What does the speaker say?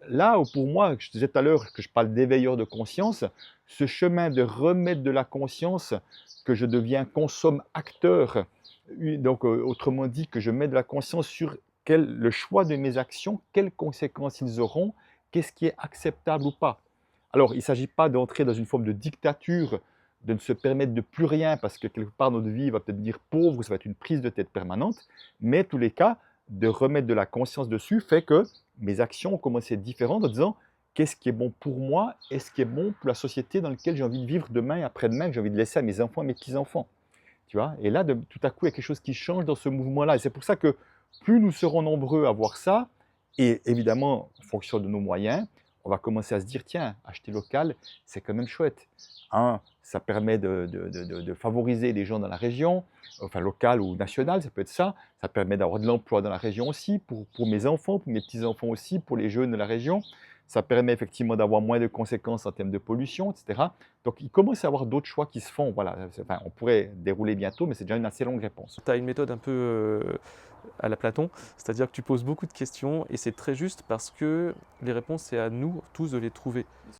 là où pour moi, je disais tout à l'heure que je parle d'éveilleur de conscience, ce chemin de remettre de la conscience, que je deviens consomme-acteur, donc autrement dit que je mets de la conscience sur le choix de mes actions, quelles conséquences ils auront, qu'est-ce qui est acceptable ou pas. Alors il ne s'agit pas d'entrer dans une forme de dictature, de ne se permettre de plus rien parce que quelque part notre vie va peut-être devenir pauvre ou ça va être une prise de tête permanente, mais tous les cas, de remettre de la conscience dessus fait que mes actions ont commencé à être différentes en disant qu'est-ce qui est bon pour moi et ce qui est bon pour la société dans laquelle j'ai envie de vivre demain et après-demain, que j'ai envie de laisser à mes enfants et mes petits-enfants. Tu vois? Et là, tout à coup, il y a quelque chose qui change dans ce mouvement-là. Et c'est pour ça que plus nous serons nombreux à voir ça, et évidemment, en fonction de nos moyens, on va commencer à se dire, tiens, acheter local, c'est quand même chouette. Un, ça permet de favoriser les gens dans la région, enfin local ou national, ça peut être ça. Ça permet d'avoir de l'emploi dans la région aussi, pour mes enfants, pour mes petits-enfants aussi, pour les jeunes de la région. Ça permet effectivement d'avoir moins de conséquences en termes de pollution, etc. Donc, il commence à y avoir d'autres choix qui se font. Voilà, enfin, on pourrait dérouler bientôt, mais c'est déjà une assez longue réponse. Tu as une méthode un peu à la Platon, c'est-à-dire que tu poses beaucoup de questions et c'est très juste parce que les réponses, c'est à nous tous de les trouver.